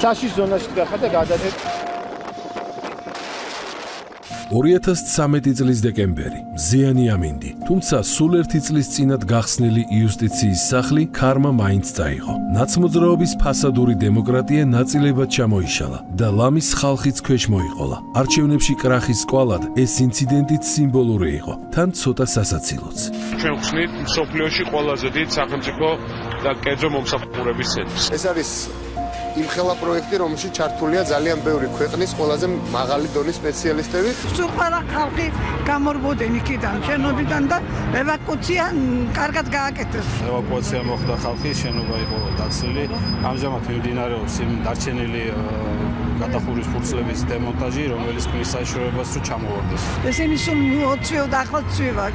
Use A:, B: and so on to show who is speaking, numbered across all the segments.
A: საშის ზონაში გახდა და გადადეთ
B: 2013 წლის დეკემბერი, მზიანი ამინდი, თუმცა სულ ერთი წლის წინათ გახსნილი იუსტიციის სახლი ქარმა მაინც წაიღო. ნაცმოძრაობის ფასადური დემოკრატია ნაწილებად ჩამოიშალა და ლამის ხალხიც ქვეშ მოიყოლა. არჩევნებში კრახის კვალად ეს ინციდენტიც სიმბოლური იყო, თან ცოტა სასაცილოც.
C: ჩვენ ვხსნით მსოფლიოში ყველაზე დიდ სახელმწიფო და კერძო მომსახურების ცენტრს.
D: ეს არის იმ ხელა პროექტი, რომელშიც ჩართულია ძალიან ბევრი ქვეყნის ყველაზე მაღალი დონის სპეციალისტები.
E: სულ ხალხი გამორბოდნენ იქიდან, შენობიდან და ევაკუაცია კარგად გააკეთეს.
F: ევაკუაცია მოხდა ხალხი, შენობა იყო დაცლილი. ამჟამად მიმდინარეობს იმ დარჩენილი გადახურვის ფურცლების დემონტაჟი, რომელიც ქმნის საშუალებას რომ ჩამოვარდეს.
E: ესენი სულ 20 და ახლა წვივა,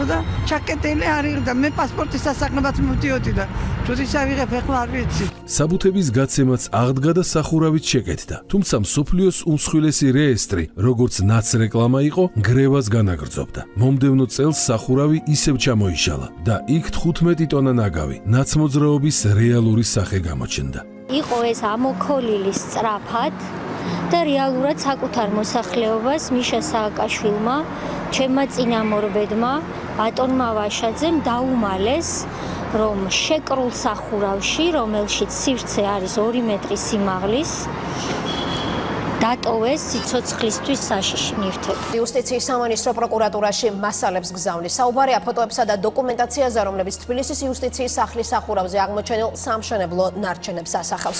E: და ჩაკეტილი არის და მე პასპორტის სასახლებაც მივდიოდი და როდის ავიღებ ახლა არ ვიცი.
B: საბუთების გაცემაც აღდგა და სახურავით შეკეთდა. თუმცა მსოფლიოს უმსხვილესი რეესტრი, როგორც ნაცრეკლამა იყო, გრევას განაგრძობდა. მომდევნო წელს სახურავი ისევ ჩამოიშალა და იქ 15 ტონა ნაგავი, ნაცმოძრაობის რეალური სახე გამოჩნდა.
G: იყო ეს ამოქოლილი სწრაფად და რეალურად საკუთარ მოსახლეობას მიშა სააკაშვილმა, ჩემმა წინამორბედმა, ბატონმა ვაშაძემ დაუმალეს, რომ შეკრულ სახურავში, რომელშიც სივრცე არის 2 მეტრი სიმაღლის, დატოვეს სიცოცხლისთვის საშიში ნივთები.
H: იუსტიციის სამინისტრო პროკურატურაში მასალებს გზავნის. საუბარია ფოტოებსა და დოკუმენტაციაზე, რომლებიც თბილისის იუსტიციის სახლის სახურავზე აღმოჩენილ სამშენებლო ნარჩენებს ასახავს.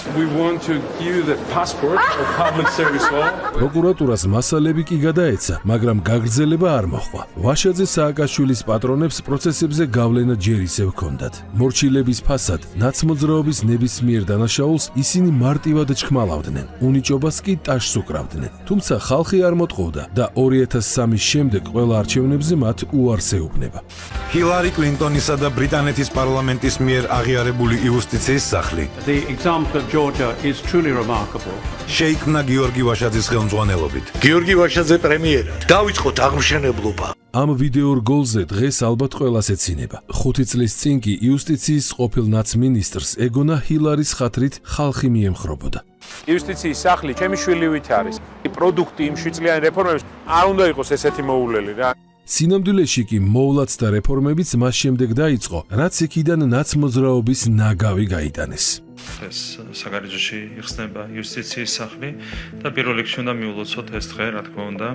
B: პროკურატურას მასალები კი გადაეცა, მაგრამ გაგრძელება არ მოჰყვა. ვაშაძე სააკაშვილის პატრონებს პროცესებზე გავლენა ჯერ ისევ ჰქონდათ. მორჩილების ფასად ნაცმოძრაობის ნებისმიერ დანაშაულს ისინი მარტივად ჩხმალავდნენ. უნიჭობას კი ტაშს უკრავდნენ. თუმცა ხალხი არ მოტყუდა და 2003-ის შემდეგ ყველა არჩევნებზე მათ უარს ეუბნება.
I: ჰილარი კლინტონისა და ბრიტანეთის პარლამენტის მიერ აღიარებული იუსტიციის სახლი.
J: The example of Georgia is truly remarkable.
I: შეიქმნა გიორგი ვაშაძის ხელმძღვანელობით. გიორგი ვაშაძე პრემიერად. დავიწყოთ აღმშენებლობა.
B: ამ ვიდეორ გოლზე დღეს ალბათ ყველას ეცინება. 5 წლის წინ კი იუსტიციის ყოფილ ნაცმინისტრს ეგონა ჰილარის ხათრით ხალხი მიემხრობოდა.
C: იუსტიციის სახლი ჩემი შვილივით არის. პროდუქტი იმ შვიდწლიანი რეფორმების არ უნდა იყოს ესეთი მოულელი რა.
B: სინამდვილეში კი მოვლაც და რეფორმებიც მას შემდეგ დაიწყო, რაც იქიდან ნაცმოძრაობის ნაგავი გაიტანეს.
K: ეს საგარეჯოში იხსნება იუსტიციის სახლი და პირველ რიგში უნდა მიულოცოთ ეს დღე, რა თქმა უნდა,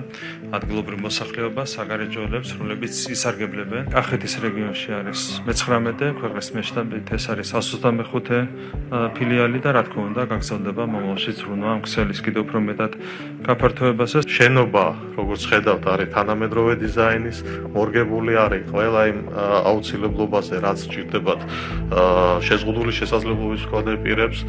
K: ადგილობრივ მოსახლეობას, საგარეჯოელებს, რომლებიც ისარგებლებენ. კახეთის რეგიონში არის 19-ე, ქვეყნის მასშტაბით ეს არის 125 ფილიალი და რა თქმა უნდა, გაგრძელდება მომავალში ზრუნვა ამ ქსელის კიდევ უფრო მეტად გაფართოებაზე.
L: შენობა, როგორც ხედავთ, არის თანამედროვე დიზაინის, მორგებული არის ყველა იმ აუცილებლობაზე, რაც სჭირდებათ შეზღუდული შესაძლებლობის მქონე პირებს.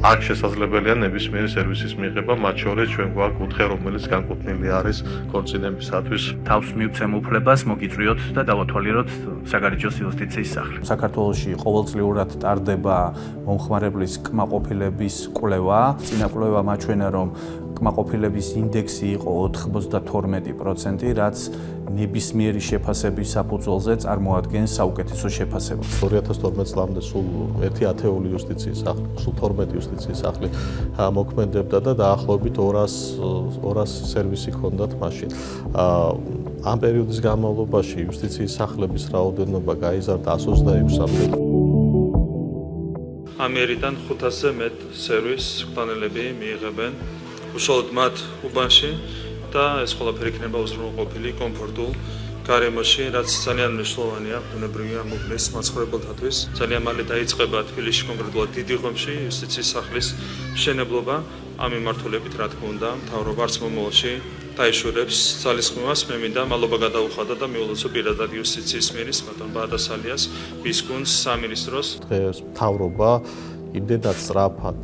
L: აქ შესაძლებელია ნებისმიერი სერვისის მიღება, მათ შორის ჩვენ გვაქვს კუთხე, რომელიც განკუთვნილი არის ქორწინებისათვის.
J: თავს მივცემ უფლებას მოგიწვიოთ და დავათვალიეროთ საგარეჯოს იუსტიციის სახლი.
F: საქართველოში ყოველწლიურად ტარდება მომხმარებლის კმაყოფილების კვლევა. წინა კვლევა მაჩვენა, რომ კმაყოფილების ინდექსი იყო 92%, რაც ნებისმიერი შეფასების საფუძველზე წარმოადგენს საუკეთესო შეფასებას.
L: 2012 წლამდე სულ 1 ათეული იუსტიციის სახლი, სულ 12 იუსტიციის სახლი მოქმედებდა და დაახლოებით 200 სერვისი ჰქონდათ მაშინ. ამ პერიოდის განმავლობაში იუსტიციის სახლების რაოდენობა გაიზარდა 126-მდე.
K: ამერიდან 500-ზე მეტ სერვის ხდანელები მიიღებენ უშუალოდ მათ უბანში და ეს ყველაფერი იქნება უზრუნველყოფილი, კომფორტულ გარემოში, რაც ძალიან მნიშვნელოვანია ბუნებრივი მობილეს მაცხოვრებელთათვის. ძალიან მალე დაიწყება თბილისში კონკრეტულად დიდი ღომში იუსტიციის სახლის მშენებლობა. ამ მიმართულებით, რა თქმა უნდა, მთავრობა არც მომავალში დაიშურებს ძალისხმევას. მე მინდა მადლობა გადაუხადა და მიულოცო პირადად იუსტიციის მინისტრს, ბატონ ბადასალიას, მის გუნდს, სამინისტროს.
L: დღეს მთავრობა იმდენად სწრაფად,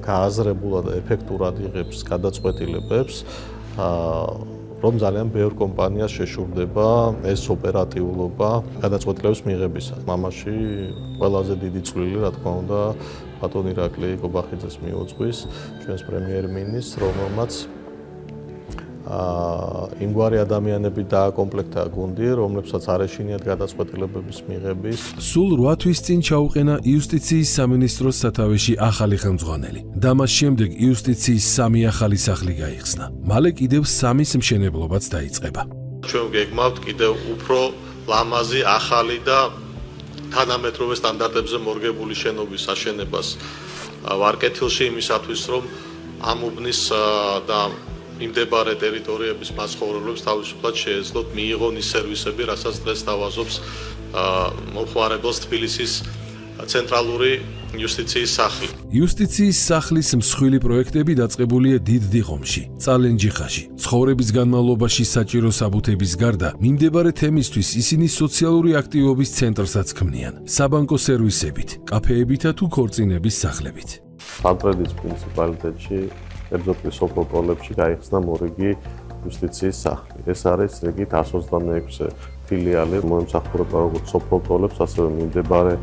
L: გააზრებულად და ეფექტურად იღებს გადაწყვეტილებებს, რომ ძალიან ბევრ კომპანიას შეშურდება ეს ოპერატიულობა გადაწყვეტილების მიღებისას. მამაში ყველაზე დიდი წვლილი, რა თქმა უნდა, ბატონ ირაკლი კობახიძეს მიუძღვის, ჩვენს პრემიერ-მინისტრს, რომელმაც იმგვარი ადამიანები დააკომპლექტა გუნდი, რომლებსაც არ ეშინიათ გადაწყვეტილებების მიღების.
B: სულ 8 თვის წინ ჩაუყენა იუსტიციის სამინისტროს სათავეში ახალი ხელმძღვანელი და მას შემდეგ იუსტიციის 3 ახალი სახლი გაიხსნა. მალე კიდევ 3-ის მშენებლობაც დაიწყება.
L: ჩვენ გეგმავთ კიდევ უფრო ლამაზი, ახალი და თანამედროვე სტანდარტებზე მორგებული შენობის აშენებას ვარკეთილში იმისათვის, რომ ამ უბნის და მიმდებარე ტერიტორიების მაცხოვრებლებს თავისუფლად შეეძლოთ მიიღონ ის სერვისები, რასაც დღეს თავაზობს მომხმარებელს თბილისის ცენტრალური იუსტიციის სახლი.
B: იუსტიციის სახლის მსხვილი პროექტები დაწყებულია დიდ დიღომში, წალენჯიხაში. ცხოვრების განმავლობაში საჭირო საბუთების გარდა, მიმდებარე თემისთვის ისინი სოციალური აქტივობის ცენტრსაც ქმნიან, საბანკო სერვისებით, კაფეებითა თუ ქორწინების სახლებით.
L: სამტრედიის მუნიციპალიტეტში კერძოდ სოფლო-პოლებში გაიხსნა მორიგი იუსტიციის სახლი. ეს არის რიგით 126 ფილიალი, მოემსახურება როგორც სოფლო-პოლებს, ასევე მიმდებარე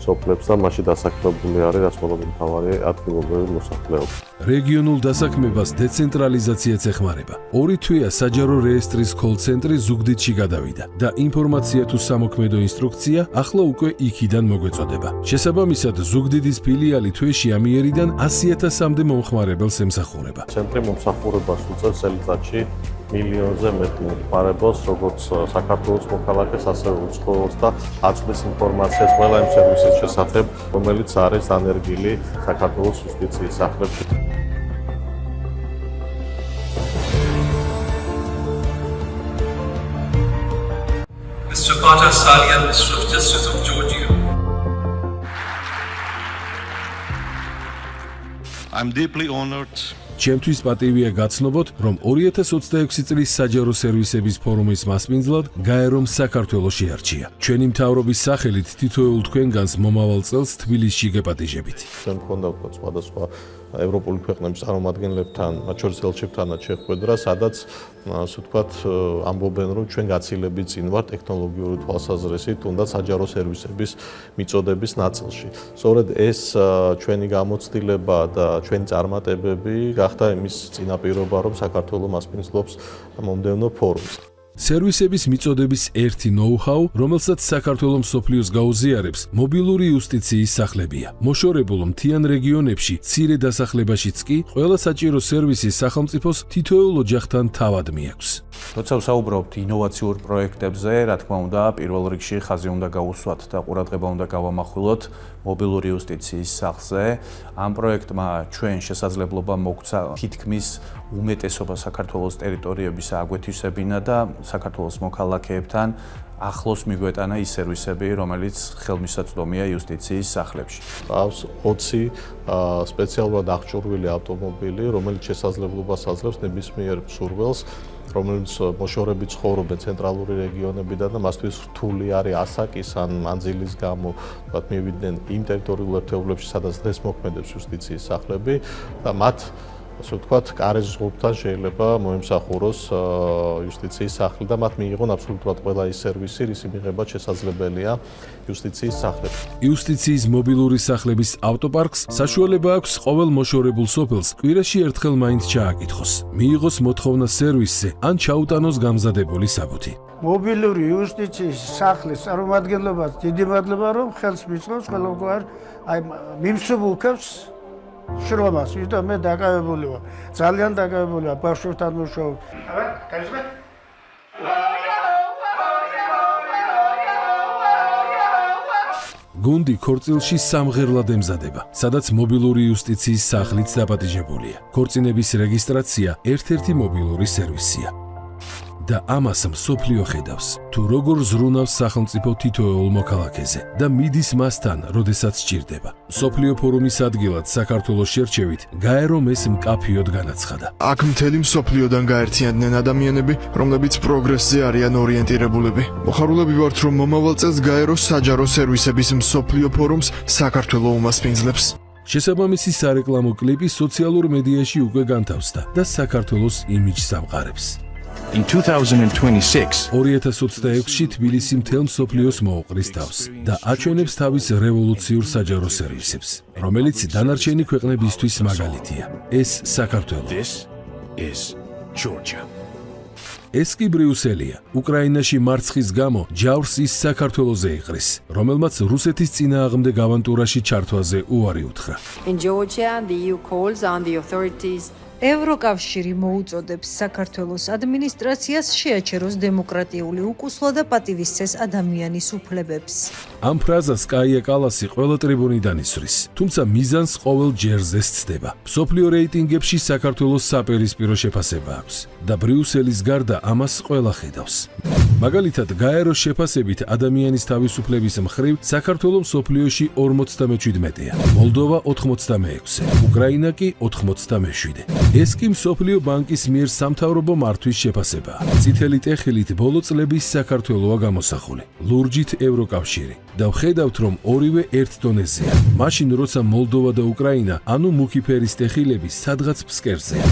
L: სოფლებს და მასში დასაქმებული არის რაც ყველაზე მთავარი ადგილობრივი მოსახლეობა.
B: რეგიონულ დასაქმებას დეცენტრალიზაციაც ეხმარება. 2 თვეა საჯარო რეესტრის კოლ-ცენტრი ზუგდიდში გადავიდა და ინფორმაცია თუ სამოქმედო ინსტრუქცია ახლა უკვე იქიდან მოგვეწოდება. შესაბამისად, ზუგდიდის ფილიალი თვეში ამიერიდან 100,000-მდე მომხმარებელს ემსახურება.
L: ცენტრი მომსახურებას უწევს წელიწადში მილიონზე მეტ მომხმარებელს, როგორც საქართველოს მოქალაქეს, ასევე უცხოელს და აწვდის ინფორმაციას ყველა იმ სერვისის შესახებ, რომელიც არის დანერგილი საქართველოს იუსტიციის სახლებში.
M: Mr. Pata Salian, Minister of Justice of Georgia.
I: I'm deeply honored.
B: ჩემთვის პატივია გაცნობოთ, რომ 2026 წლის საჯარო სერვისების ფორუმის მასპინძლად გაერომ საქართველოში არჩია. ჩვენი მთავრობის სახელით თითოეულ თქვენგანს მომავალ წელს თბილისში გეპატიჟებით.
L: ჩვენ მქონდა უკვე სხვადასხვა ევროპული ქვეყნების წარმომადგენლებთან, მათ შორის ელჩებთანაც შეხვედრა, სადაც ასე ვთქვათ, ამბობენ, რომ ჩვენ გაცილებით წინ ვართ ტექნოლოგიური თვალსაზრისით, თუნდაც საჯარო სერვისების მიწოდების ნაწილში. სწორედ ეს ჩვენი გამოცდილება და ჩვენი წარმატებები გახდა იმის წინაპირობა, რომ საქართველოს მასპინძლობს მომდევნო ფორუმს.
B: სერვისების მიწოდების ერთი ნოუ-ჰაუ, რომელსაც საქართველოს მსოფლიოს გაუზიარებს, მობილური იუსტიციის სახლებია. მოშორებულ მთიან რეგიონებში, მცირე დასახლებაშიც კი, ყველა საჭირო სერვისი სახელმწიფოს თითოეულ ოჯახთან თავად მიაქვს.
N: როცა ვსაუბრობთ ინოვაციურ პროექტებზე, რა თქმა უნდა, პირველ რიგში ხაზი უნდა გაუსვათ და ყურადღება უნდა გავამახვილოთ მობილური იუსტიციის სახლზე. ამ პროექტმა ჩვენ შესაძლებლობა მოგცა თითქმის უმეტესობა საქართველოს ტერიტორიების აგვეთვისებინა და საქართველოს მოქალაქეებთან ახლოს მიგვეტანა ის სერვისები, რომელიც ხელმისაწვდომია იუსტიციის სახლებში.
L: ყავს 20 სპეციალურად აღჭურვილი ავტომობილი, რომელიც შესაძლებლობას აძლევს ნებისმიერ მსურველს, რომელიც მოშორებით ცხოვრობენ ცენტრალური რეგიონებიდან და მასთვის რთული არის ასაკის ან მანძილის გამო, თქვათ, მივიდნენ იმ ტერიტორიულ ერთეულებში, სადაც დღეს მოქმედებს იუსტიციის სახლები და მათ ასე ვთქვათ, კარის ზღუდთან შეიძლება მოემსახუროს იუსტიციის სახლი და მათ მიიღონ აბსოლუტურად ყველა ის სერვისი, რისი მიღება შესაძლებელია იუსტიციის სახლებში.
B: იუსტიციის მობილური სახლების ავტოპარკს საშუალება აქვს ყოველ მოშორებულ სოფელს კვირაში ერთხელ მაინც ჩააკითხოს, მიიღოს მოთხოვნა სერვისზე ან ჩაუტანოს გამზადებული საბუთი.
O: მობილური იუსტიციის სახლის წარმომადგენლობას დიდი მადლობა, რომ ხელს მისწევს ყველგან აი მიმსუბუქებს შრომას, ვიდრე მე დაკავებული ვარ. ძალიან დაკავებული ვარ ბავშვებთან მუშაობ.
B: გუნდი ქორწილში სამღერლად ემზადება, სადაც მობილური იუსტიციის სახლიც დაპატიჟებულია. ქორწინების რეგისტრაცია ერთ-ერთი მობილური სერვისია. და ამას მსოფლიო ხედავს, თუ როგორ ზრუნავს სახელმწიფო თითოეულ მოქალაქეზე და მიდის მასთან, როდესაც სჭირდება. მსოფლიო ფორუმის ადგილად საქართველოს შერჩევით გაერომ ეს მკაფიოდ განაცხადა.
P: აქ მთელი მსოფლიოდან გაერთიანდნენ ადამიანები, რომლებიც პროგრესზე არიან ორიენტირებულები. მოხარულები ვართ, რომ მომავალ წელს გაეროს საჯარო სერვისების მსოფლიო ფორუმს საქართველო უმასპინძლებს.
B: შესაბამისი სარეკლამო კლიპი სოციალურ მედიაში უკვე განთავსდა და საქართველოს იმიჯს ამყარებს.
Q: In
B: 2026-ში თბილისი მთელ მსოფლიოს მოუყრის თავს და აჩვენებს თავის რევოლუციურ საჯარო სერვისებს, რომელიც დანარჩენი ქვეყნებისთვის მაგალითია. ეს საქართველო.
Q: This is Georgia.
B: ეს კი ბრიუსელია. უკრაინაში მარცხის გამო ჯავრს ის საქართველოზე იყრის, რომელმაც რუსეთის წინააღმდეგ ავანტურაში ჩართვაზე უარი უთხრა.
Q: In Georgia, the EU calls on the authorities
R: ევროკავშირი მოუწოდებს საქართველოს ადმინისტრაციას შეაჩეროს დემოკრატიული უკუსლა და პატივისცეს ადამიანის უფლებებს.
B: ამ ფრაზას კაია კალასი ყველა ტრიბუნიდან ისვრის, თუმცა მიზანს ყოველ ჯერზე სცდება. მსოფლიო რეიტინგებში საქართველოს საპირისპირო შეფასება აქვს და ბრიუსელის გარდა ამას ყველა ხედავს. მაგალითად, გაეროს შეფასებით ადამიანის თავისუფლების მხრივ საქართველოს მსოფლიოში 47-ია, მოლდოვა 86-ე, უკრაინა კი 87-ე. ეს კი მსოფლიო ბანკის მიერ სამთავრობო მართვის შეფასებაა. წითელი ტეხილით ბოლო წლების საქართველოა გამოსახული, ლურჯით ევროკავშირი. და ვხედავთ, რომ ორივე ერთ დონეზეა. მაშინ, როცა მოლდოვა და უკრაინა, ანუ მუქი ფერის ტეხილები სადღაც ფსკერზეა.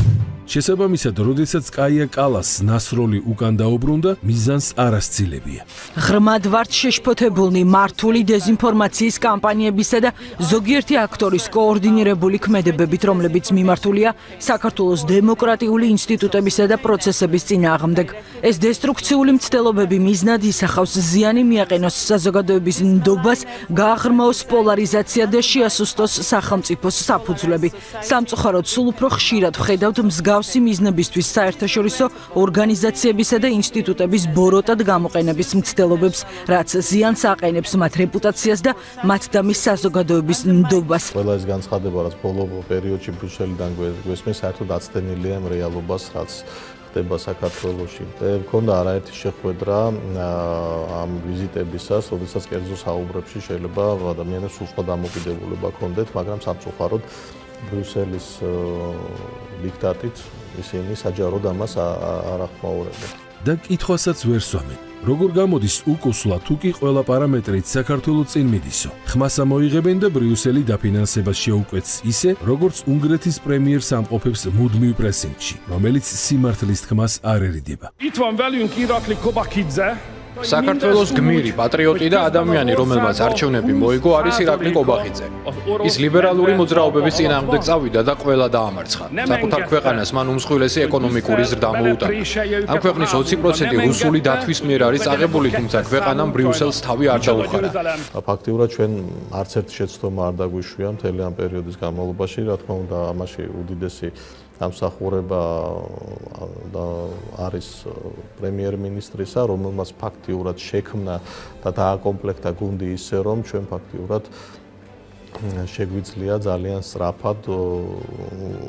B: შესაბამისად, როდესაც კაია კალას ნასროლი უკან დაუბრუნდა, მიზანს არ ასცილებია.
R: ღრმად ვართ შეშფოთებულნი მართული დეზინფორმაციის კამპანიებისა და ზოგიერთი აქტორის კოორდინირებული ქმედებებით, რომლებიც მიმართულია საქართველოს დემოკრატიული ინსტიტუტებისა და პროცესების წინააღმდეგ. ეს დესტრუქციული მცდელობები მიზნად ისახავს ზიანი მიაყენოს საზოგადოების ნდობას, გააღრმაოს პოლარიზაცია და შეასუსტოს სახელმწიფოს საფუძვლები. სამწუხაროდ, სულ უფრო ხშირად ვხედავთ მსგავსი მიზნებისთვის საერთაშორისო ორგანიზაციებისა და ინსტიტუტების ბოროტად გამოყენების მცდელობებს, რაც ზიანს აყენებს მათ რეპუტაციას და მათ და მის საზოგადოების ნდობას.
L: ყველა ეს განცხადება, რაც ბოლო პერიოდში ბრიუსელიდან გვესმის, საერთოდ აცდენილია იმ რეალობას, რაც ხდება საქართველოში. მქონდა არაერთი შეხვედრა ამ ვიზიტებისას, როდესაც კერძო საუბრებში შეიძლება ადამიანებს უცხო დამოკიდებულება ჰქონდეთ, მაგრამ სამწუხაროდ ბრიუსელის დიქტატით ისინი საჯაროდ ამას არ ახმაურებენ.
B: და კითხვასაც ვერ სვამენ. როგორ გამოდის უკუსლა თუ კი ყველა პარამეტრით საქართველოს წინ მიდისო? ხმას ამოიღებენ და ბრიუსელი დაფინანსებას შეუკვეთს ისე, როგორც უნგრეთის პრემიერს ამყოფებს მუდმივ პრესინგში, რომელიც სიმართლის თქმას არ ერიდება.
A: საქართველოს გმირი, პატრიოტი და ადამიანი, რომელმაც არჩევნები მოიგო, არის ირაკლი კობახიძე. ის ლიბერალური მოძრაობების წინააღმდეგ წავიდა და ყველა დაამარცხა. საკუთარ ქვეყანას მან უმსხვილესი ეკონომიკური ზრდა მოუტანა. ამ ქვეყნის 20% რუსული დათვის მიერ არის აღებული, თუმცა ქვეყანამ ბრიუსელს თავი არ დაუხარა.
L: ფაქტიურად ჩვენ არც ერთ შეცდომა არ დაგვიშვია მთელი ამ პერიოდის განმავლობაში, რა თქმა უნდა, ამაში უდიდესი დამსახურება არის პრემიერ-მინისტრისა, რომელმაც ფაქტიურად შექმნა და დააკომპლექტა გუნდი ისე, რომ ჩვენ ფაქტიურად შეგვიძლია ძალიან სწრაფად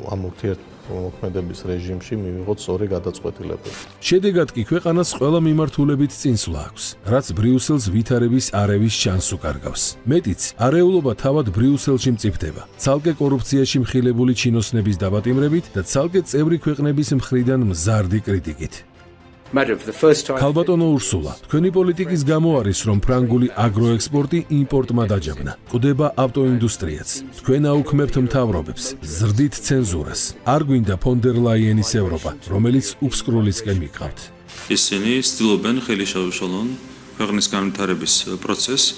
L: ამ ურთიერთმოქმედების რეჟიმში მივიღოთ სწორი გადაწყვეტილებები.
B: შედეგად კი ქვეყანას ყველა მიმართულებით წინსვლა აქვს, რაც ბრიუსელს ვითარების არევის შანსს უკარგავს. მეტიც, არეულობა თავად ბრიუსელში მწიფდება, ცალკე კორუფციაში მხილებული ჩინოსნების დაბატიმრებით და ცალკე წევრი ქვეყნების მხრიდან მზარდი კრიტიკით. ქალბატონო ურსულა, თქვენი პოლიტიკის გამო არის, რომ ფრანგული აგროექსპორტი იმპორტმა დაჯაბნა. კვდება ავტოინდუსტრიაც. თქვენ აუქმებთ მთავრობებს, ზრდით ცენზურას. არ გვინდა ფონ დერ ლაიენის ევროპა, რომელიც უფსკრულისკენ მიყავთ.
K: ისინი ცდილობენ ხელი შეუშალონ ქვეყნის განვითარების პროცესს,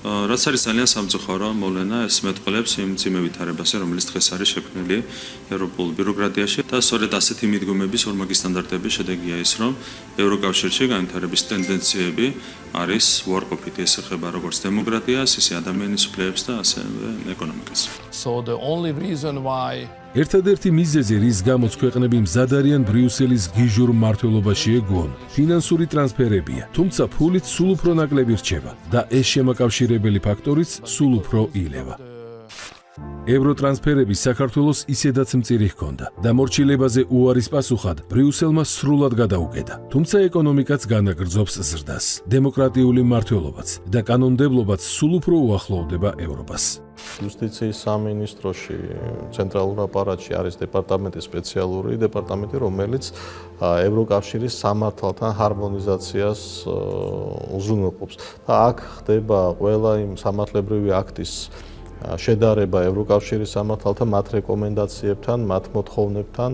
K: რაც არის ძალიან სამწუხარო მოვლენა, ეს მეტყველებს იმ მძიმე ვითარებაზე, რომელიც დღეს არის შექმნილი ევროპულ ბიუროკრატიაში და სწორედ ასეთი მიდგომების ორმაგი სტანდარტების შედეგია ის, რომ ევროკავშირში განვითარების ტენდენციები არის უარყოფითი, ეს ეხება როგორც დემოკრატიას, ისე ადამიანის უფლებებს და ასევე ეკონომიკას.
B: ერთადერთი მიზეზი, რის გამოც ქვეყნები მზად არიან ბრიუსელის გიჟურ მმართველობაში ეგუონ, ფინანსური ტრანსფერებია, თუმცა ფულით სულ უფრო ნაკლები რჩება და ეს შემაკავშირებელი ფაქტორიც სულ უფრო ილევა. ევროტრანსფერები საქართველოს ისედაც მწირი ჰქონდა და მორჩილებაზე უარის პასუხად ბრიუსელმა სრულად გადაუკეთა. თუმცა ეკონომიკაც განაგრძობს ზრდას, დემოკრატიული მმართველობაც და კანონმდებლობაც სულ უფრო უახლოვდება ევროპას.
L: იუსტიციის სამინისტროში, ცენტრალურ აპარატში არის დეპარტამენტი, სპეციალური დეპარტამენტი, რომელიც ევროკავშირის სამართალთან ჰარმონიზაციას უზრუნველყოფს. და აქ ხდება ყველა იმ სამართლებრივი აქტის შედარება ევროკავშირის სამართალთან, მათ რეკომენდაციებთან, მათ მოთხოვნებთან,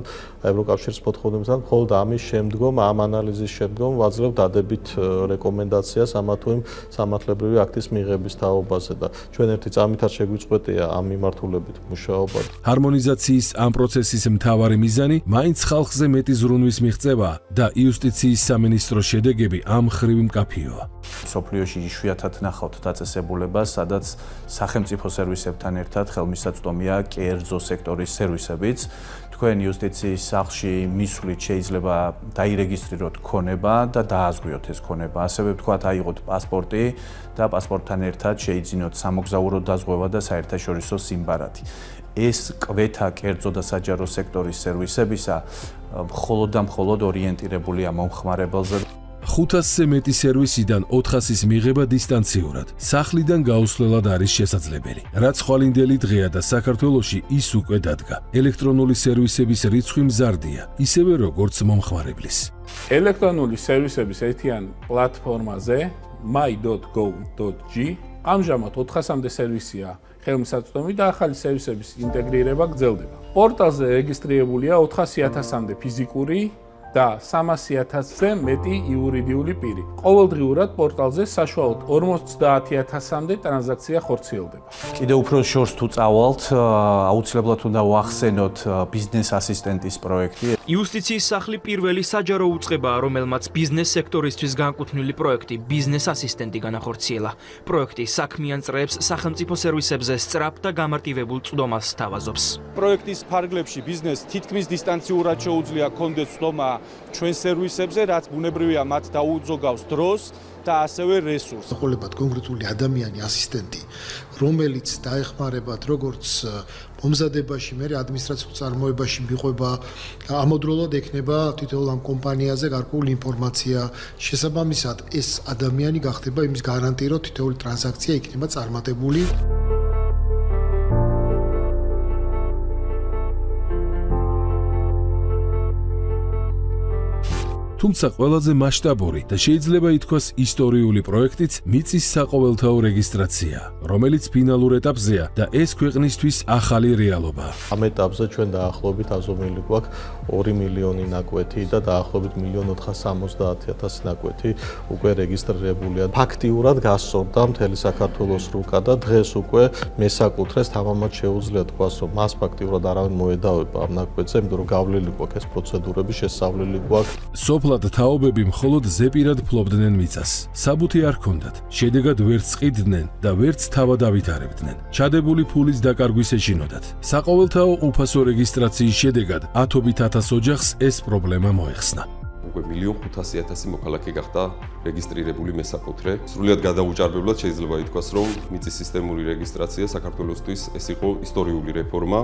L: ევროკავშირის მოთხოვნებთან, მხოლოდ ამის შემდგომ, ამ ანალიზის შემდგომ ვაძლევ დადებით რეკომენდაციას ამა თუ იმ სამართლებრივი აქტის მიღების თაობაზე და ჩვენ ერთი წამით არ შეგვიწყვეტია ამ მიმართულებით მუშაობა.
B: ჰარმონიზაციის ამ პროცესის მთავარი მიზანი მაინც ხალხზე მეტი ზრუნვის მიღწევა და იუსტიციის სამინისტროს შედეგები ამ ხრივ მკაფიოა.
N: სოფლიოში იშვიათად ნახავთ დაწესებულებას, სადაც სახელმწიფო სერვისებთან ერთად ხელმისაწვდომია კერძო სექტორის სერვისებიც. თქვენ იუსტიციის სახლში მისვლით შეიძლება დაირეგისტრიროთ ქონება და დააზღვიოთ ეს ქონება. ასევე თქვათ აიღოთ პასპორტი და პასპორტთან ერთად შეიძინოთ სამოგზაურო დაზღვევა და საერთაშორისო სიმბარათი. ეს კვეთა კერძო და საჯარო სექტორის სერვისებისა მხოლოდ და მხოლოდ ორიენტირებულია მომხმარებელზე.
B: 500-ზე მეტი სერვისიდან 400-ის მიღება დისტანციურად, სახლიდან გაუსვლელად არის შესაძლებელი. რაც ხვალინდელი დღეა და საქართველოში ის უკვე დადგა. ელექტრონული სერვისების რიცხვი მზარდია, ისევე როგორც მომხმარებლის.
C: ელექტრონული სერვისების ერთიან პლატფორმაზე my.gov.g ამჟამად 400-მდე სერვისია ხელმისაწვდომი და ახალი სერვისების ინტეგრირება გრძელდება. პორტალზე რეგისტრირებულია 400,000-მდე ფიზიკური და 300,000-ზე მეტი იურიდიული პირი. ყოველდღიურად პორტალზე საშუალოდ 50,000-მდე ტრანზაქცია ხორციელდება.
N: კიდევ უფრო შორს თუ წავალთ, აუცილებლად უნდა ვახსენოთ ბიზნეს ასისტენტის პროექტი.
S: იუსტიციის სახლი პირველი საჯარო უწყებაა, რომელმაც ბიზნეს სექტორისთვის განკუთვნილი პროექტი ბიზნეს ასისტენტი განახორციელა. პროექტი საქმიან წრეებს სახელმწიფო სერვისებზე სწრაფ და გამარტივებულ წვდომას სთავაზობს.
T: პროექტის ფარგლებში ბიზნესს თითქმის დისტანციურად შეუძლია კონდეს წვდომა ჩვენ სერვისებზე, რაც ბუნებრივია მათ დაუძოგავს დროს და ასევე რესურსს.
U: ყოლებად კონკრეტული ადამიანი ასისტენტი, რომელიც დაეხმარებათ როგორც მომზადებაში, მე ადმინისტრაციულ წარმოებაში მიყვება, ამოდროულად ექნება თითოეულ ამ კომპანიაზე გარკვეული ინფორმაცია. შესაბამისად, ეს ადამიანი გახდება იმის გარანტი, რომ თითოეული ტრანზაქცია იქნება წარმატებული.
B: თუმცა ყველაზე მასშტაბური და შეიძლება ითქვას ისტორიული პროექტიც მიწის საყოველთაო რეგისტრაცია, რომელიც ფინალურ ეტაპზეა და ეს ქვეყნისთვის ახალი რეალობაა.
L: ამ ეტაპზე ჩვენ დაახლოებით აზომილი გვაქვს 2 მილიონი ნაკვეთი და დაახლოებით 1,470,000 ნაკვეთი უკვე რეგისტრირებულია. ფაქტიურად გასწორდა მთელი საქართველოს რუკა და დღეს უკვე მესაკუთრეს თამამად შეუძლია თქვას, რომ მას ფაქტიურად არავინ მოედავება ამ ნაკვეთზე, იმიტომ რომ გავლილი გვაქვს ეს პროცედურები, შესწავლილი გვაქვს.
B: სოფლად თაობები მხოლოდ ზეპირად ფლობდნენ მიწას. საბუთი არ ჰქონდათ. შედეგად ვერც ყიდდნენ და ვერც თავად ავითარებდნენ. ჩადებული ფულის დაკარგვის ეშინოდათ. საყოველთაო უფასო რეგისტრაციის შედეგად 10,000 ოჯახს ეს პრობლემა მოეხსნა.
V: უკვე 1,500,000 მოქალაქე გახდა რეგისტრირებული მესაკუთრე. სრულიად გადაუჭარბებლად შეიძლება ითქვას, რომ მიწის სისტემური რეგისტრაცია საქართველოსთვის ეს იყო ისტორიული რეფორმა.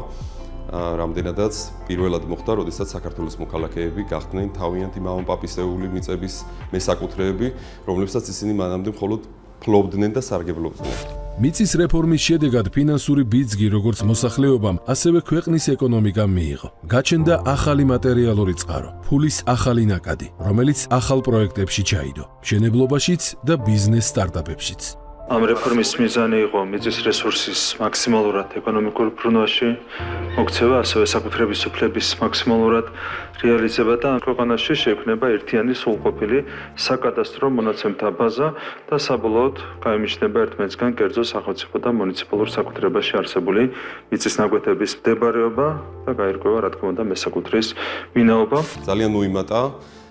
V: რამდენადაც პირველად მოხდა, როდესაც საქართველოს მოქალაქეები გახდნენ თავიანთი მამაპაპისეული მიწების მესაკუთრეები, რომლებსაც ისინი მანამდე მხოლოდ ფლობდნენ და სარგებლობდნენ.
B: მიწის რეფორმის შედეგად ფინანსური ბიძგი როგორც მოსახლეობამ, ასევე ქვეყნის ეკონომიკამ მიიღო. გაჩნდა ახალი მატერიალური წყარო, ფულის ახალი ნაკადი, რომელიც ახალ პროექტებში ჩაიდო, მშენებლობაშიც და ბიზნეს სტარტაპებშიც.
K: ამ რეფორმის მიზანი იყო მიწის რესურსის მაქსიმალურად ეკონომიკურ ბრუნვაში მოქცევა, ასევე საკუთრების უფლების მაქსიმალურად რეალიზება და ქვეყანაში შეიქმნება ერთიანი სრულყოფილი საკადასტრო მონაცემთა ბაზა და საბოლოოდ გაიმიჯნება ერთმანეთისგან კერძო სახელმწიფო და მუნიციპალურ საკუთრებაში არსებული მიწის ნაკვეთების მდებარეობა და გაირკვევა რა თქმა უნდა მესაკუთრის ვინაობა.
V: ძალიან მოიმატა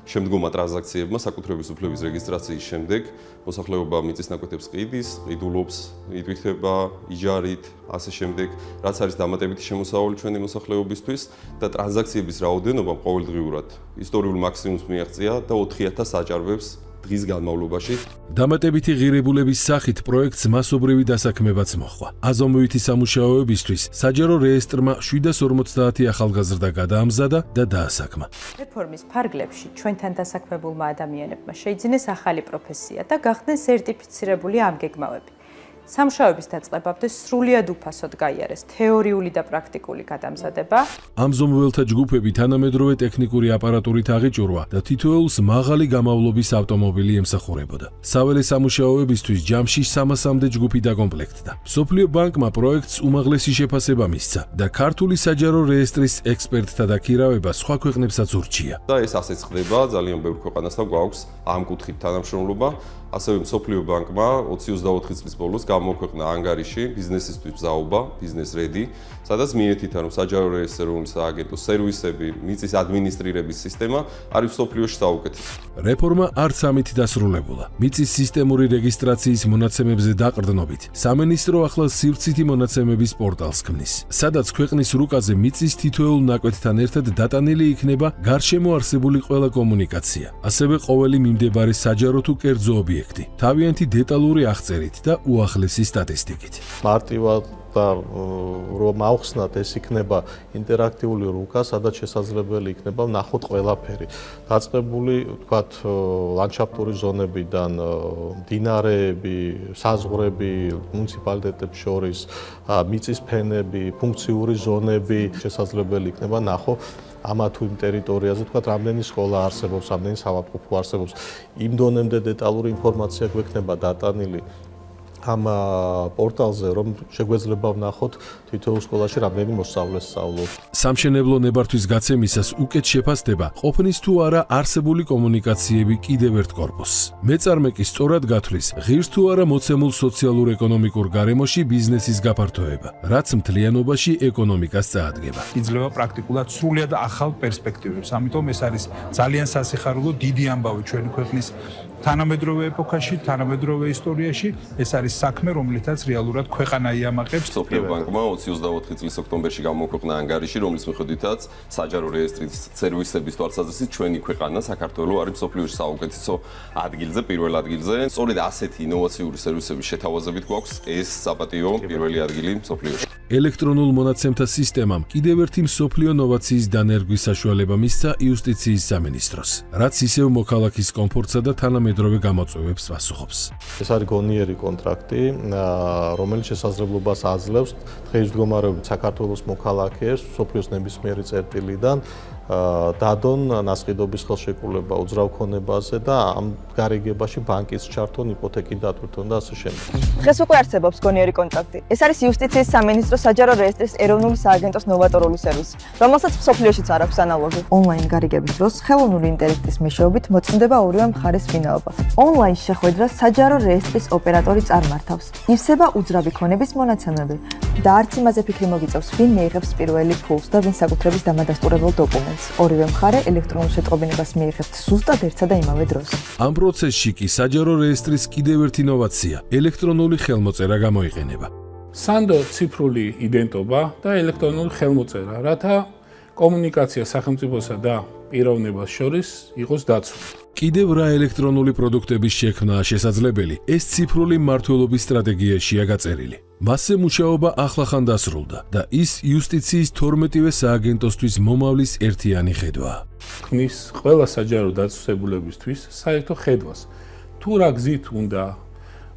V: შემდგომა ტრანზაქციებმა საკუთრების უფლების რეგისტრაციის შემდეგ მოსახლეობა მიწის ნაკვეთებს ყიდის, ყიდულობს, იტვირთება იჯარით, ასე შემდეგ, რაც არის დამატებითი შემოსავალი ჩვენი მოსახლეობისთვის და ტრანზაქციების რაოდენობა ყოველდღიურად ისტორიულ მაქსიმუმს მიაღწია და 4,000 აჭარბებს დღის განმავლობაში.
B: დამატებითი ღირებულების სახით პროექტს მასობრივი დასაქმებაც მოჰყვა. აზომვითი სამუშაოებისთვის საჯარო რეესტრმა 750 ახალგაზრდა გადაამზადა და დაასაქმა.
W: რეფორმის ფარგლებში ჩვენთან დასაქმებულმა ადამიანებმა შეიძინეს ახალი პროფესია და გახდნენ სერტიფიცირებული ამგეგმავები. სამუშაოების დაწყებამდე სრულიად უფასოდ გაიარეს თეორიული და პრაქტიკული გადამზადება.
B: ამ ზომველთა ჯგუფები თანამედროვე ტექნიკური აპარატურით აღიჭურვა და თითოეულს მაღალი გამავლობის ავტომობილი ემსახურებოდა. საველე სამუშაოებისთვის ჯამში 300-მდე ჯგუფი დაკომპლექტდა. მსოფლიო ბანკმა პროექტს უმაღლესი შეფასება მისცა და ქართული საჯარო რეესტრის ექსპერტთა დაქირავება სხვა ქვეყნებსაც ურჩია.
V: და ეს ასეც ხდება, ძალიან ბევრ ქვეყანასთან გვაქვს ამ კუთხით თანამშრომლობა. ასევე მსოფლიო ბანკმა 2024 წლის ბოლოს გამოქვეყნა ანგარიში ბიზნესისთვის ბზაობა, ბიზნეს რედი, სადაც მიეთითა, რომ საჯარო რეესტრული სააგენტოს სერვისები, მიწის ადმინისტრირების სისტემა არის მსოფლიოში საუკეთესო.
B: რეფორმა არც ამით დასრულებულა. მიწის სისტემური რეგისტრაციის მონაცემებზე დაყრდნობით, სამინისტრო ახლა სივრცითი მონაცემების პორტალს ქმნის, სადაც ქვეყნის რუკაზე მიწის თითოეულ ნაკვეთთან ერთად დატანილი იქნება გარშემო არსებული ყველა კომუნიკაცია, ასევე ყოველი მიმდებარე საჯარო თუ კერძო ობიექტი, თავიანთი დეტალური აღწერით და უახლესი სტატისტიკით.
L: მარტივად და რომ ავხსნათ, ეს იქნება ინტერაქტიული რუკა, სადაც შესაძლებელი იქნება ვნახოთ ყველაფერი. დაწყებული, ვთქვათ, ლანდშაფტური ზონებიდან, მდინარეები, საზღვრები, მუნიციპალიტეტებს შორის, მიწის ფენები, ფუნქციური ზონები, შესაძლებელი იქნება ვნახო ამა თუ იმ ტერიტორიაზე, თქვათ, რამდენი სკოლა არსებობს, რამდენი საავადმყოფო არსებობს. იმ დონემდე დეტალური ინფორმაცია გვექნება დატანილი ამ პორტალზე, რომ შეგვეძლება ვნახოთ თითოეულ სკოლაში რამდენი მოსწავლე სწავლობს.
B: სამშენებლო ნებართვის გაცემისას უკეთ შეფასდება, ყოფნის თუ არა არსებული კომუნიკაციები კიდევ ერთ კორპუსს. მეწარმე კი სწორად გათვლის, ღირს თუ არა მოცემულ სოციალურ-ეკონომიკურ გარემოში ბიზნესის გაფართოება, რაც მთლიანობაში ეკონომიკას წაადგება.
D: იძლევა პრაქტიკულად სრულიად ახალ პერსპექტივებს. ამიტომ ეს არის ძალიან სასიხარულო დიდი ამბავი ჩვენი ქვეყნის თანამედროვე ეპოქაში, თანამედროვე ისტორიაში. ეს არის საქმე, რომლითაც რეალურად ქვეყანა იამაყებს.
V: მსოფლიო ბანკმა 2024 წლის ოქტომბერში გამოქვეყნა ანგარიში, რომლის მიხედვითაც საჯარო რეესტრის სერვისების თვალსაზრისით ჩვენი ქვეყანა საქართველო არის მსოფლიოში საუკეთესო ადგილზე, პირველ ადგილზე. სწორედ ასეთი ინოვაციური სერვისების შეთავაზებით გვაქვს ეს საპატიო პირველი ადგილი მსოფლიოში.
B: ელექტრონულ მონაცემთა სისტემამ კიდევ ერთი მსოფლიო ნოვაციის დანერგვის საშუალება მისცა იუსტიციის სამინისტროს, რაც ისევ მოქალაქის კომფორტსა და თანამედროვე გამოწვევებს პასუხობს.
L: ეს არის გონიერი კონტრაქტი, რომელიც შესაძლებლობას აძლევს დღეისდგომარეობით საქართველოს მოქალაქეებს მსოფლიოს ნებისმიერი წერტილიდან დადონ ნასყიდობის ხელშეკრულება უძრავ ქონებაზე და ამ გარიგებაში ბანკის ჩართონ, იპოთეკით დატვირთონ და ასე შემდეგ.
E: დღეს უკვე არსებობს გონიერი კონტრაქტი. ეს არის იუსტიციის სამინისტროს საჯარო რეესტრის ეროვნული სააგენტოს ნოვატორული სერვისი, რომელსაც მსოფლიოშიც არ აქვს ანალოგი. ონლაინ გარიგების დროს ხელოვნური ინტელექტის მეშვეობით მოწმდება ორივე მხარის ვინაობა. ონლაინ შეხვედრას საჯარო რეესტრის ოპერატორი წარმართავს. ივსება უძრავი ქონების მონაცემები და არც იმაზე ფიქრი მოგიწევს, ვინ მიიღებს პირველი ფულს და ვინ საკუთრების დამადასტურებელ დოკუმენტს. ორივე მხარე ელექტრონულ შეტყობინებას მიიღებს ზუსტად ერთსა და იმავე დროს.
B: ამ პროცესში კი საჯარო რეესტრის კიდევ ერთი ინოვაცია ელექტრონული ხელმოწერა გამოიყენება.
G: სანდო ციფრული იდენტობა და ელექტრონული ხელმოწერა, რათა კომუნიკაცია სახელმწიფოსა და პიროვნებას შორის იყოს დაცული.
B: კიდევ რა ელექტრონული პროდუქტების შექმნაა შესაძლებელი, ეს ციფრული მმართველობის სტრატეგიაშია გაწერილი. მასზე მუშაობა ახლახან დასრულდა და ის იუსტიციის 12-ვე სააგენტოსთვის მომავლის ერთიანი ხედვაა.
G: ქმნის ყველა საჯარო დაწესებულებისთვის საერთო ხედვას. თუ რა გზით უნდა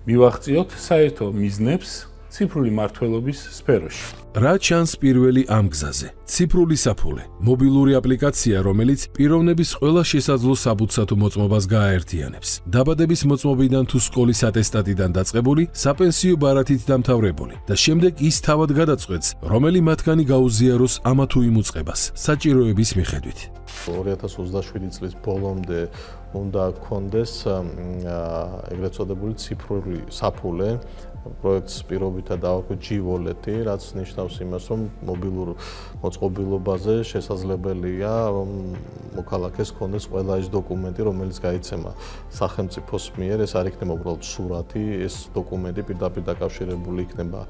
G: მივაღწიოთ საერთო მიზნებს ციფრული მმართველობის სფეროში.
B: რა ჩანს პირველი ამ გზაზე? ციფრული საფულე, მობილური აპლიკაცია, რომელიც პიროვნების ყველა შესაძლო საბუთსა თუ მოწმობას გააერთიანებს. დაბადების მოწმობიდან თუ სკოლის ატესტატიდან დაწყებული, საპენსიო ბარათით დამთავრებული და შემდეგ ის თავად გადაწყვეტს, რომელი მათგანი გაუზიაროს ამა თუ იმ უწყებას, საჭიროების მიხედვით.
L: 2027 წლის ბოლომდე უნდა გქონდეს ეგრეთ წოდებული ციფრული საფულე. პროექტს პირობითად დავაკვირთ G-Wallet-ი, რაც ნიშნავს იმას, რომ მობილურ მოწყობილობაზე შესაძლებელია, რომ მოქალაქეს ჰქონდეს ყველა ის დოკუმენტი, რომელიც გაიცემა სახელმწიფოს მიერ. ეს არ იქნება უბრალოდ სურათი, ეს დოკუმენტი პირდაპირ დაკავშირებული იქნება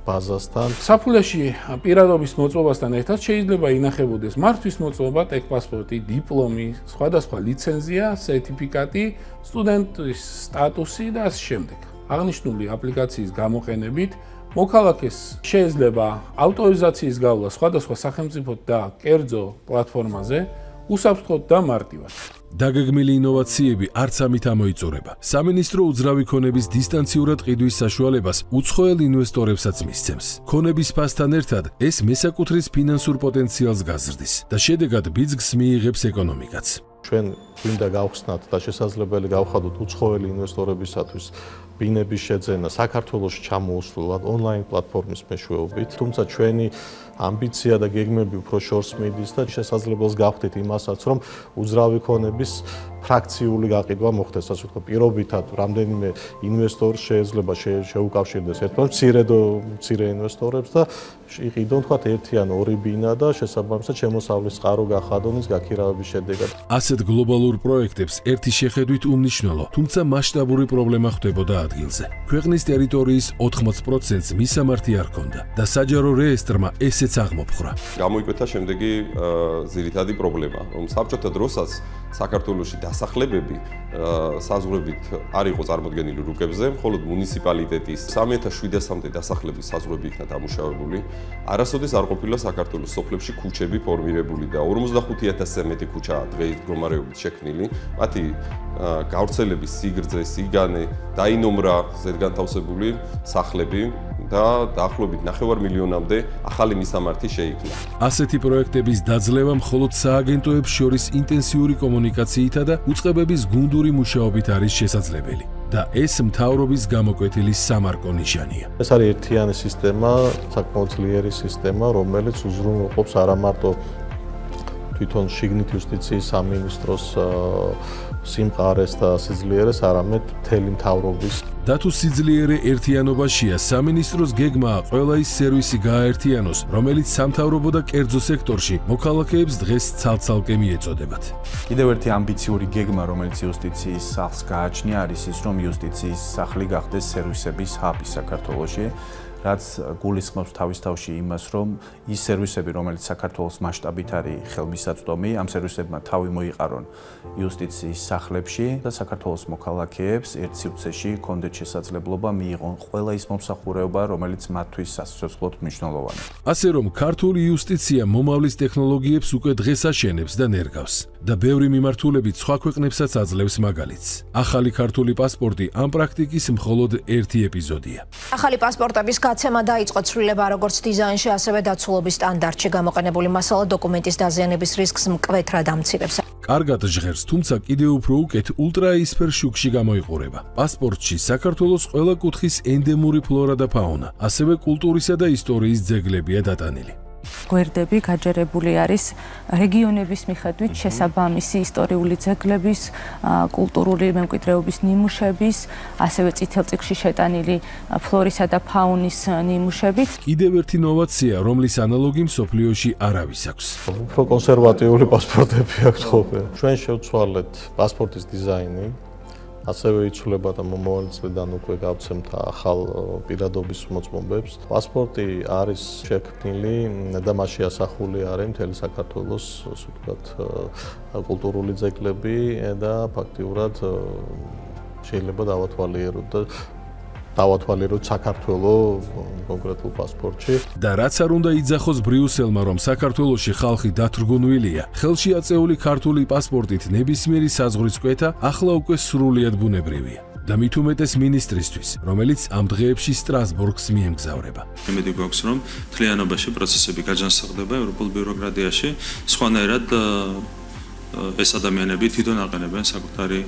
L: ბაზასთან.
G: საფულეში პირადობის მოწმობასთან ერთად შეიძლება ინახებოდეს მართვის მოწმობა, ტექპასპორტი, დიპლომი, სხვადასხვა ლიცენზია, სერტიფიკატი, სტუდენტის სტატუსი და ასე შემდეგ. აღნიშნული აპლიკაციის გამოყენებით მოქალაქეს შეიძლება ავტორიზაციის გავლა სხვადასხვა სახელმწიფო და კერძო პლატფორმაზე უსაფრთხოდ და მარტივად.
B: დაგეგმილი ინოვაციები არც ამით ამოიწურება. სამინისტრო უძრავი ქონების დისტანციურად ყიდვის საშუალებას უცხოელ ინვესტორებსაც მისცემს. ქონების ფასთან ერთად ეს მესაკუთრის ფინანსურ პოტენციალს გაზრდის და შედეგად ბიძგს მიიღებს ეკონომიკაც.
L: ჩვენ გვინდა გავხსნათ და შესაძლებელი გავხადოთ უცხოელი ინვესტორებისათვის ბინების შეძენა საქართველოში ჩამოუსვლელად ონლაინ პლატფორმის მეშვეობით, თუმცა ჩვენი ამბიცია და გეგმები უფრო შორს მიდის და შესაძლებელს გავხდით იმასაც, რომ უძრავი ქონების ფრაქციული გაყიდვა მოხდეს, ასე ვთქვათ, პირობითად რამდენიმე ინვესტორს შეიძლება შეუკავშირდეს ერთმანეთს, მცირე ინვესტორებს და იყიდონ, ვთქვათ, ერთი ან ორი ბინა და შესაბამისად შემოსავლის წყარო გახადონ ის გაქირავების შედეგად.
B: ასეთ გლობალურ პროექტებს ერთი შეხედვით უმნიშვნელო, თუმცა მასშტაბური პრობლემა ხდებოდა ადგილზე. ქვეყნის ტერიტორიის 80%-ს მისამართი არ ჰქონდა და საჯარო რეესტრმა ესეც აღმოფხვრა.
V: გამოიკვეთა შემდეგი ძირითადი პრობლემა, რომ საბჭოთა დროსაც საქართველოში დასახლებები საზღვრებით არ იყო წარმოდგენილი რუკებზე, მხოლოდ მუნიციპალიტეტის 3700-მდე დასახლების საზღვრები იქნა დამუშავებული. არასოდეს არ ყოფილა საქართველოს სოფლებში ქუჩები ფორმირებული და 45000-ზე მეტი ქუჩაა დღეს მდგომარეობით შექმნილი. მათი გავრცელების სიგრძე, სიგანე, დაინომრა ზედგანთავსებული სახლები და დაახლოებით 9 მილიონამდე ახალი მისამართი შეიქმნა.
B: ასეთი პროექტების დაძლევა მხოლოდ სააგენტოებს შორის ინტენსიური კომუნიკაციითა და უწყებების გუნდური მუშაობით არის შესაძლებელი. და ეს მთავრობის გამოკვეთილის სამარკო ნიშანია.
L: ეს არის ერთიანი სისტემა, საკმაოდ ძლიერი სისტემა, რომელიც უზრუნველყოფს არა მარტო თვითონ შიგნით იუსტიციის სამინისტროს სიმყარეს და სიძლიერეს, არამედ მთელი მთავრობის.
B: და თუ სიძლიერე ერთიანობაშია, სამინისტროს გეგმაა ყველა ის სერვისი გააერთიანოს, რომელიც სამთავრობო და კერძო სექტორში მოქალაქეებს დღეს ცალ-ცალკე მიეწოდებათ.
N: კიდევ ერთი ამბიციური გეგმა, რომელიც იუსტიციის სახლს გააჩნია, არის ის, რომ იუსტიციის სახლი გახდეს სერვისების ჰაბი საქართველოში. რაც გულისხმობს თავის თავში იმას, რომ ის სერვისები, რომელიც საქართველოს მასშტაბით არის ხელმისაწვდომი, ამ სერვისებმა თავი მოიყარონ იუსტიციის სახლებში და საქართველოს მოქალაქეებს ერთ სივრცეში კონდეთ შესაძლებლობა მიიღონ ყველა ის მომსახურება, რომელიც მათთვის სასიცოცხლოდ მნიშვნელოვანია.
B: ასე რომ ქართული იუსტიცია მომავლის ტექნოლოგიებს უკვე დღეს აშენებს და ნერგავს და ბევრი მიმართულებით სხვა ქვეყნებსაც აძლევს მაგალითს. ახალი ქართული პასპორტი ამ პრაქტიკის მხოლოდ ერთი ეპიზოდია.
F: ახალი პასპორტების გაცემა დაიწყო ცვლილება როგორც დიზაინში, ასევე დაცულობის სტანდარტში. გამოყენებული მასალა დოკუმენტის დაზიანების რისკს მკვეთრად ამცირებს.
B: კარგად ჟღერს, თუმცა კიდევ უფრო უკეთ ულტრაისფერ შუქში გამოიყურება. პასპორტში საქართველოს ყველა კუთხის ენდემური ფლორა და ფაუნა, ასევე კულტურისა და ისტორიის ძეგლებია დატანილი.
W: გვერდები გაჯერებული არის რეგიონების მიხედვით შესაბამისი ისტორიული ძეგლების, კულტურული მემკვიდრეობის ნიმუშების, ასევე წითელ წიგნში შეტანილი ფლორისა და ფაუნის ნიმუშებით.
B: კიდევ ერთი ნოვაცია, რომლის ანალოგი მსოფლიოში არავის აქვს.
L: უფრო კონსერვატიული პასპორტები აქვს ხოლმე. ჩვენ შევცვალეთ პასპორტის დიზაინი. ასევე იცვლება და მომავალი წლიდან უკვე გავცემთ ახალ პირადობის მოწმობებს. პასპორტი არის შექმნილი და მასში ასახული არის მთელი საქართველოს, ასე ვთქვათ, კულტურული ძეგლები და ფაქტიურად შეიძლება დავათვალიეროთ საქართველოს კონკრეტულ პასპორტში.
B: და რაც არ უნდა იძახოს ბრიუსელმა, რომ საქართველოში ხალხი დათრგუნვილია, ხელში აწეული ქართული პასპორტით ნებისმიერი საზღვრის კვეთა ახლა უკვე სრულიად ბუნებრივია. და მით უმეტეს მინისტრისთვის, რომელიც ამ დღეებში სტრასბურგს მიემგზავრება.
K: იმედი გვაქვს, რომ მთლიანობაში პროცესები გაჯანსაღდება ევროპულ ბიუროკრატიაში, სხვანაირად ეს ადამიანები თვითონ აყენებენ საკუთარი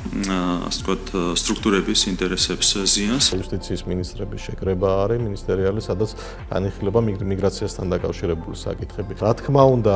K: ასე ვთქვათ, სტრუქტურების ინტერესებს ზიანს.
L: იუსტიციის მინისტრების შეკრება არის მინისტერიალი, სადაც განიხილება მიგრაციასთან დაკავშირებული საკითხები. რა თქმა უნდა,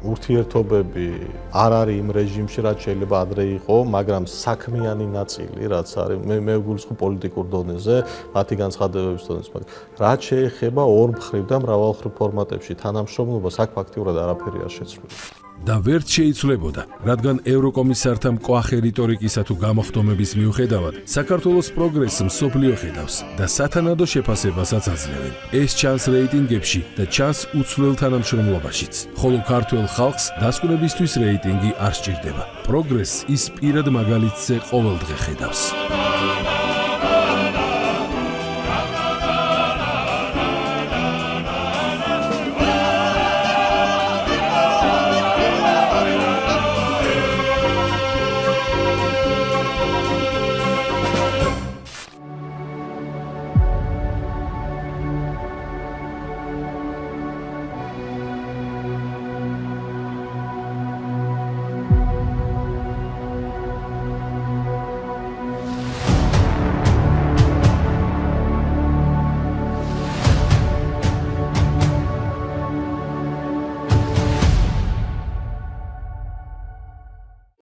L: ურთიერთობები არ არის იმ რეჟიმში, რაც შეიძლება ადრე იყო, მაგრამ საქმიანი ნაწილი, რაც არის, მე ვგულისხმობ პოლიტიკურ დონეზე, მათი განცხადებების დონეზე, მაგრამ რაც შეეხება ორმხრივ და მრავალმხრივ ფორმატებში თანამშრომლობას, აქ ფაქტიურად არაფერი არ შეცვლილი.
B: და ვერც შეიცვლებოდა, რადგან ევროკომისართა მკვახე რიტორიკისა თუ გამოხდომების მიუხედავად, საქართველოს პროგრესს მსოფლიო ხედავს და სათანადო შეფასებასაც აძლევენ. ეს ჩანს რეიტინგებში და ჩანს უცვლელ თანამშრომლობაშიც, ხოლო ქართველ ხალხს დასკვნებისთვის რეიტინგი არ სჭირდება. პროგრესს ის პირად მაგალითზე ყოველდღე ხედავს.